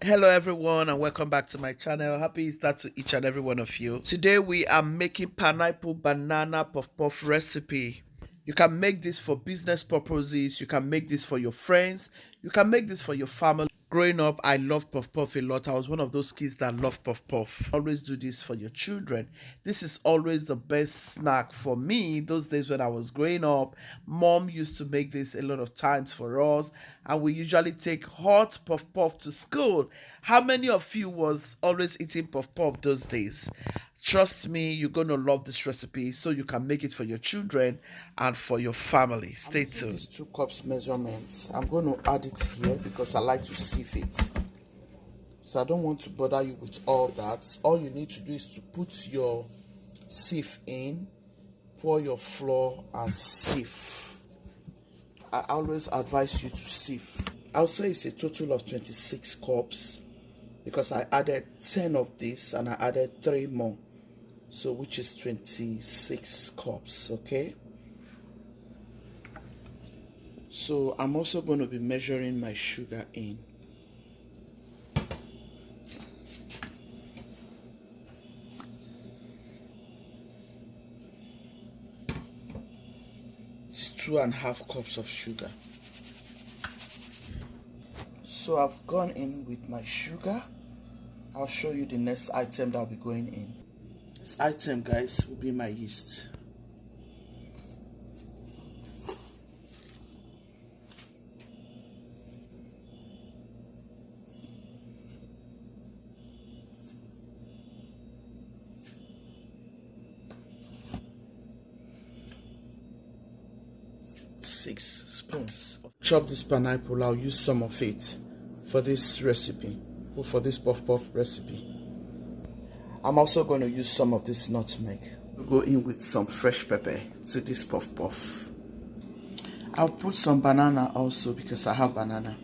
Hello everyone and welcome back to my channel. Happy Easter to each and every one of you. Today we are making pineapple banana puff puff recipe. You can make this for business purposes, you can make this for your friends, you can make this for your family. Growing up, I loved puff puff a lot. I was one of those kids that love puff puff. Always do this for your children. This is always the best snack for me. Those days when I was growing up, mom used to make this a lot of times for us, and we usually take hot puff puff to school. How many of you was always eating puff puff those days? Trust me, you're going to love this recipe so you can make it for your children and for your family. Stay tuned. These 2 cups measurements. I'm going to add it here because I like to sieve it. So I don't want to bother you with all that. All you need to do is to put your sieve in, pour your flour and sieve. I always advise you to sieve. I'll say it's a total of 26 cups because I added 10 of this and I added 3 more. So which is 26 cups, okay? So I'm also going to be measuring my sugar in. It's 2.5 cups of sugar. So I've gone in with my sugar. I'll show you the next item that will be going in. This item, guys, will be my yeast. Six spoons. Chop this pineapple. I'll use some of it for this recipe, or for this puff puff recipe. I'm also going to use some of this nutmeg. We'll go in with some fresh pepper to this puff puff. I'll put some banana also because I have banana.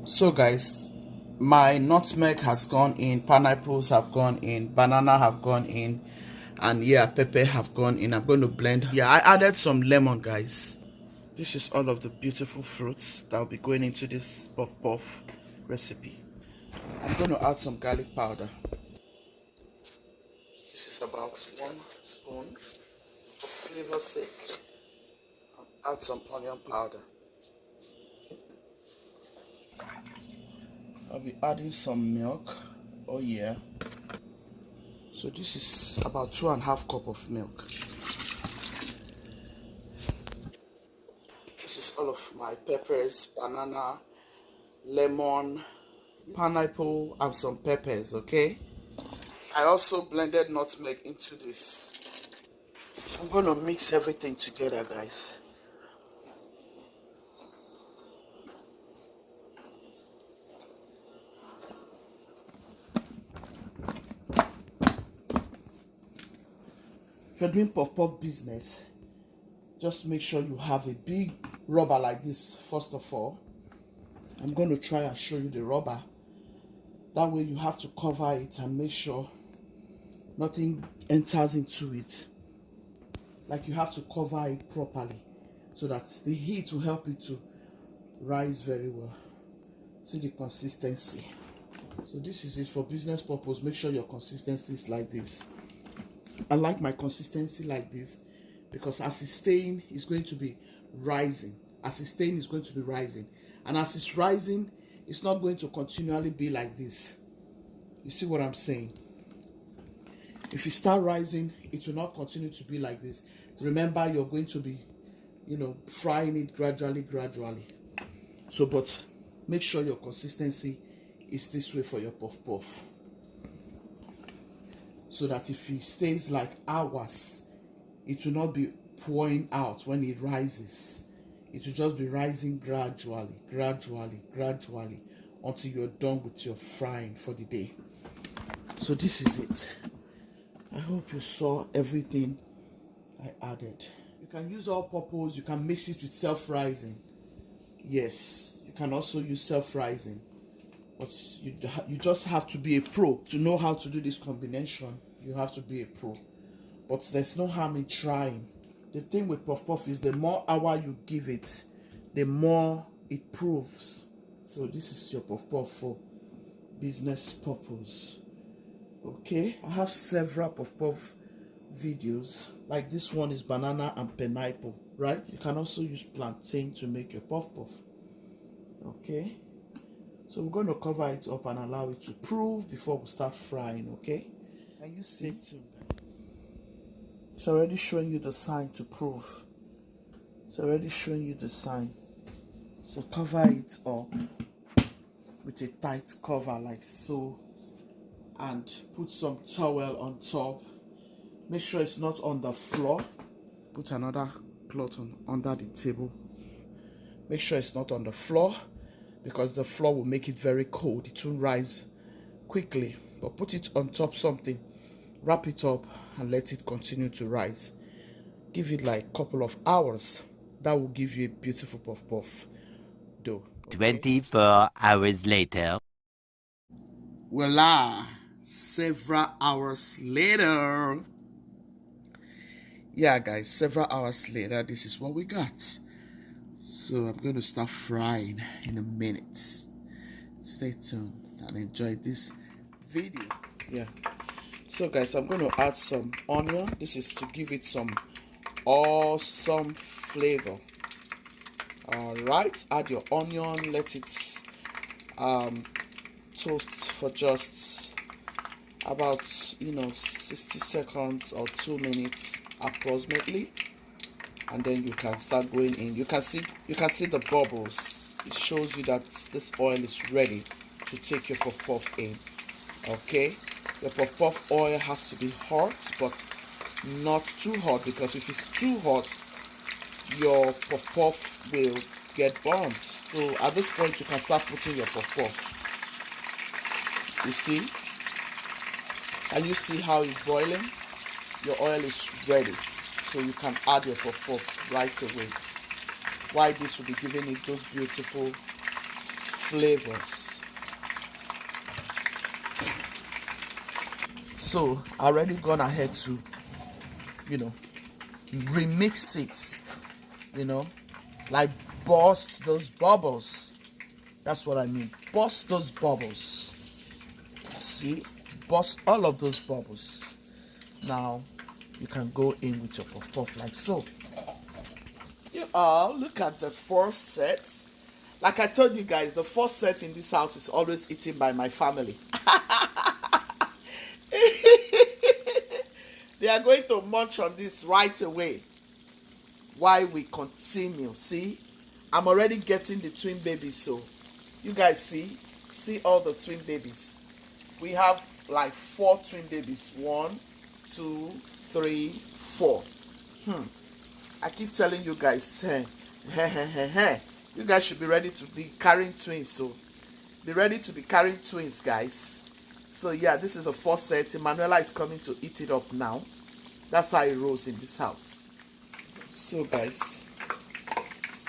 So guys, my nutmeg has gone in, pineapples have gone in, banana have gone in, and yeah, pepper have gone in. I'm going to blend. Yeah, I added some lemon, guys. This is all of the beautiful fruits that will be going into this puff puff recipe. I'm going to add some garlic powder. This is about 1 spoon for flavor's sake. I'll add some onion powder. I'll be adding some milk. Oh yeah. So this is about 2.5 cups of milk. This is all of my peppers, banana, lemon, pineapple, and some peppers, okay? I also blended nutmeg into this. I'm going to mix everything together, guys. If you're doing puff puff business, just make sure you have a big rubber like this first of all. I'm going to try and show you the rubber. That way you have to cover it and make sure nothing enters into it. Like you have to cover it properly so that the heat will help it to rise very well. See the consistency. So this is it for business purpose. Make sure your consistency is like this. I like my consistency like this because as it's staying, it's going to be rising. As it's staying, it's going to be rising. And as it's rising, it's not going to continually be like this. You see what I'm saying? If you start rising, it will not continue to be like this. Remember, you're going to be, frying it gradually. So, but make sure your consistency is this way for your puff puff. So that if it stays like hours, it will not be pouring out when it rises. It will just be rising gradually until you're done with your frying for the day. So this is it. I hope you saw everything I added. You can use all purpose. You can mix it with self-rising. Yes, you can also use self-rising. But you just have to be a pro to know how to do this combination. You have to be a pro. But there's no harm in trying. The thing with puff puff is the more hour you give it, the more it proves. So this is your puff puff for business purpose. Okay, I have several puff puff videos. Like this one is banana and pineapple, right? You can also use plantain to make your puff puff. Okay, so we're going to cover it up and allow it to prove before we start frying. Okay, and you see too, it's already showing you the sign to prove. It's already showing you the sign. So cover it up with a tight cover like so, and put some towel on top. Make sure it's not on the floor. Put another cloth on under the table. Make sure it's not on the floor, because the floor will make it very cold. It won't rise quickly. But put it on top something, wrap it up, and let it continue to rise. Give it like a couple of hours. That will give you a beautiful puff puff dough. Okay? 24 hours later. Voila! Several hours later. Yeah, guys, several hours later, this is what we got. So I'm going to start frying in a minute. Stay tuned and enjoy this video. Yeah. So guys, I'm going to add some onion. This is to give it some awesome flavor. All right, add your onion. Let it toast for just about 60 seconds or 2 minutes approximately, and then you can start going in. You can see the bubbles. It shows you that this oil is ready to take your puff puff in. Okay, the puff puff oil has to be hot, but not too hot, because if it's too hot, your puff puff will get burnt. So at this point, you can start putting your puff puff. You see? And you see how it's boiling? Your oil is ready. So you can add your puff puff right away. Why this will be giving it those beautiful flavors. So I already gone ahead to, remix it, like burst those bubbles. That's what I mean. Burst those bubbles. See? Burst all of those bubbles. Now you can go in with your puff puff like so. You all look at the first set. Like I told you guys, the first set in this house is always eaten by my family. They are going to munch on this right away while we continue. See, I'm already getting the twin babies. So you guys see all the twin babies. We have like 4 twin babies. 1, 2, 3, 4. I keep telling you guys, you guys should be ready to be carrying twins. So be ready to be carrying twins, guys. So yeah, this is a 4th set. Emanuela is coming to eat it up now. That's how it rolls in this house. So guys,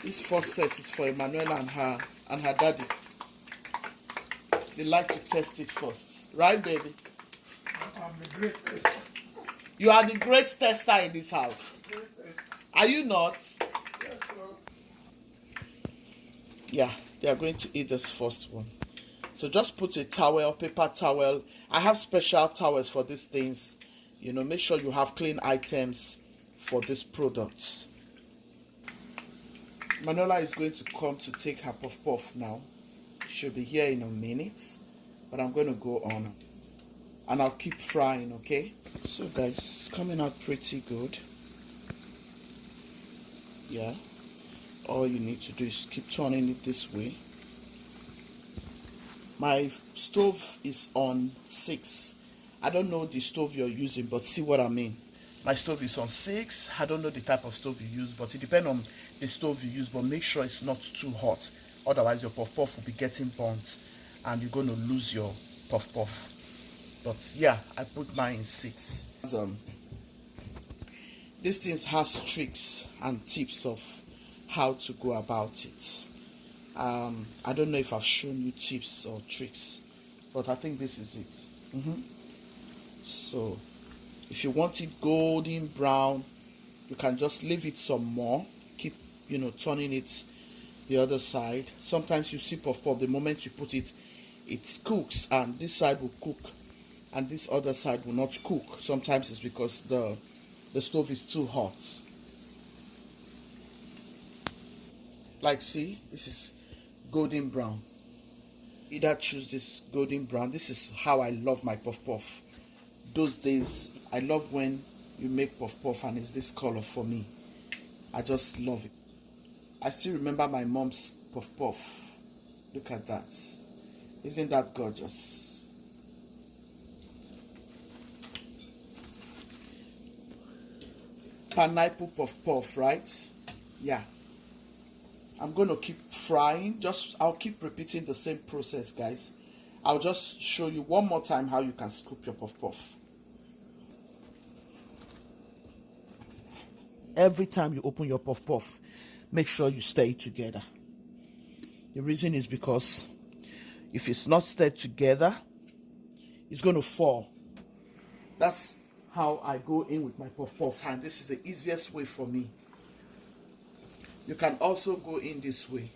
this 4th set is for Emanuela and her daddy. They like to test it first, right, baby? I'm the great tester. You are the great tester in this house. Are you not? Yes, sir. Yeah, they are going to eat this first one. So just put a towel, paper towel. I have special towels for these things. Make sure you have clean items for these products. Manuela is going to come to take her puff puff now. She'll be here in a minute, but I'm going to go on and I'll keep frying, okay? So guys, it's coming out pretty good. Yeah, all you need to do is keep turning it this way. My stove is on 6. I don't know the stove you're using, but see what I mean. My stove is on 6. I don't know the type of stove you use, but it depends on the stove you use, but make sure it's not too hot. Otherwise your puff puff will be getting burnt and you're going to lose your puff puff. But yeah, I put mine in 6. This thing has tricks and tips of how to go about it. I don't know if I've shown you tips or tricks, but I think this is it. So if you want it golden brown, you can just leave it some more. Keep turning it the other side. Sometimes you see puff puff, the moment you put it, it cooks, and this side will cook and this other side will not cook. Sometimes it's because the stove is too hot. Like, see, this is golden brown. Either choose this golden brown. This is how I love my puff puff. Those days, I love when you make puff puff and it's this color for me. I just love it. I still remember my mom's puff puff. Look at that. Isn't that gorgeous? Pineapple puff puff, right? Yeah. I'm going to keep frying. I'll keep repeating the same process, guys. I'll just show you one more time how you can scoop your puff puff. Every time you open your puff puff, make sure you stir it together. The reason is because if it's not stirred together, it's going to fall. That's how I go in with my puff puff, and this is the easiest way for me. You can also go in this way.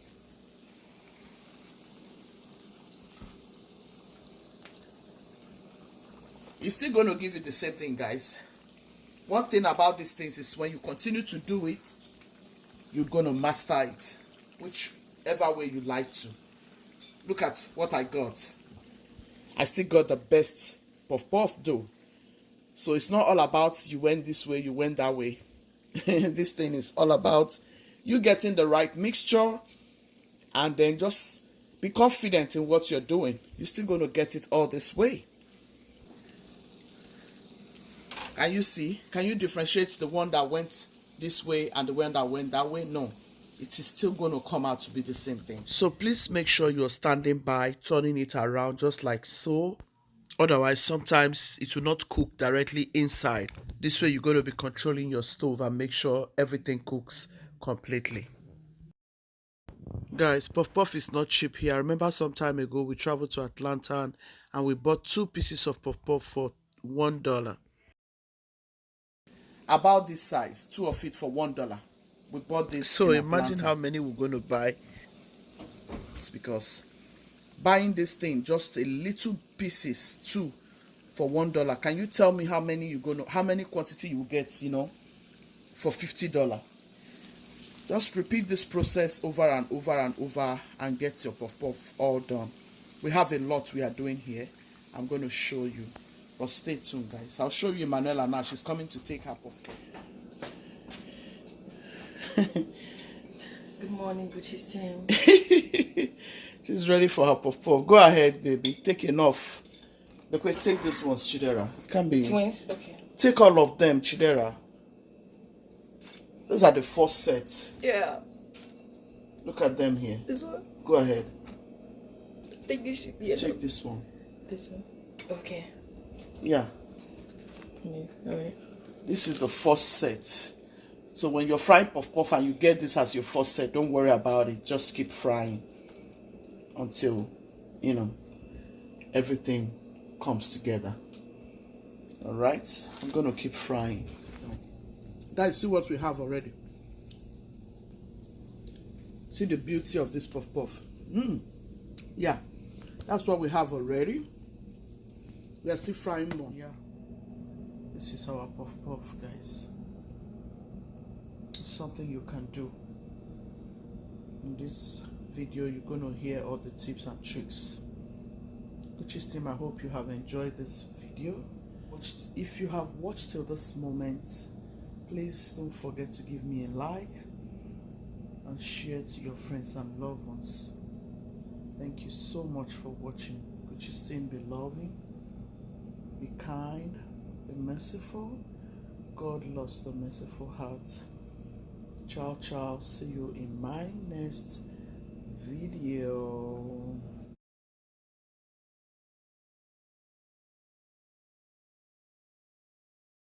It's still going to give you the same thing, guys. One thing about these things is when you continue to do it, you're going to master it, whichever way you like to. Look at what I got. I still got the best puff puff though. So it's not all about you went this way, you went that way. This thing is all about you getting the right mixture, and then just be confident in what you're doing. You're still going to get it all this way. Can you see? Can you differentiate the one that went this way and the one that went that way? No. It is still going to come out to be the same thing. So please make sure you're standing by, turning it around just like so. Otherwise, sometimes it will not cook directly inside. This way, you're going to be controlling your stove and make sure everything cooks completely. Guys, puff puff is not cheap here. I remember some time ago we traveled to Atlanta and we bought 2 pieces of puff puff for $1. About this size, 2 of it for $1. We bought this. So imagine how many we're going to buy. It's because buying this thing, just a little pieces, 2 for $1. Can you tell me how many how many quantity you get, for $50? Just repeat this process over and over and over and get your puff puff all done. We have a lot we are doing here. I'm going to show you. But stay tuned, guys. I'll show you Manuela now. She's coming to take her puff puff. Good morning, Gucci's team. She's ready for her puff puff. Go ahead, baby. Take enough. Look, wait, take this one, Chidera. Can be Twins? Okay. Take all of them, Chidera. Those are the first sets. Yeah. Look at them here. This one? Go ahead. I think this should be Take this one. This one? Okay. Yeah. Alright. This is the first set. So when you're frying puff puff and you get this as your first set, don't worry about it. Just keep frying until, everything comes together. Alright? I'm going to keep frying. Guys, see what we have already. See the beauty of this puff puff. Yeah, that's what we have already. We are still frying more. Yeah, this is our puff puff, guys. It's something you can do. In this video, you're going to hear all the tips and tricks. Gucci's team, I hope you have enjoyed this video. If you have watched till this moment, please don't forget to give me a like and share to your friends and loved ones. Thank you so much for watching. Gucci's team, be loving, be kind, be merciful. God loves the merciful heart. Ciao, ciao. See you in my next video.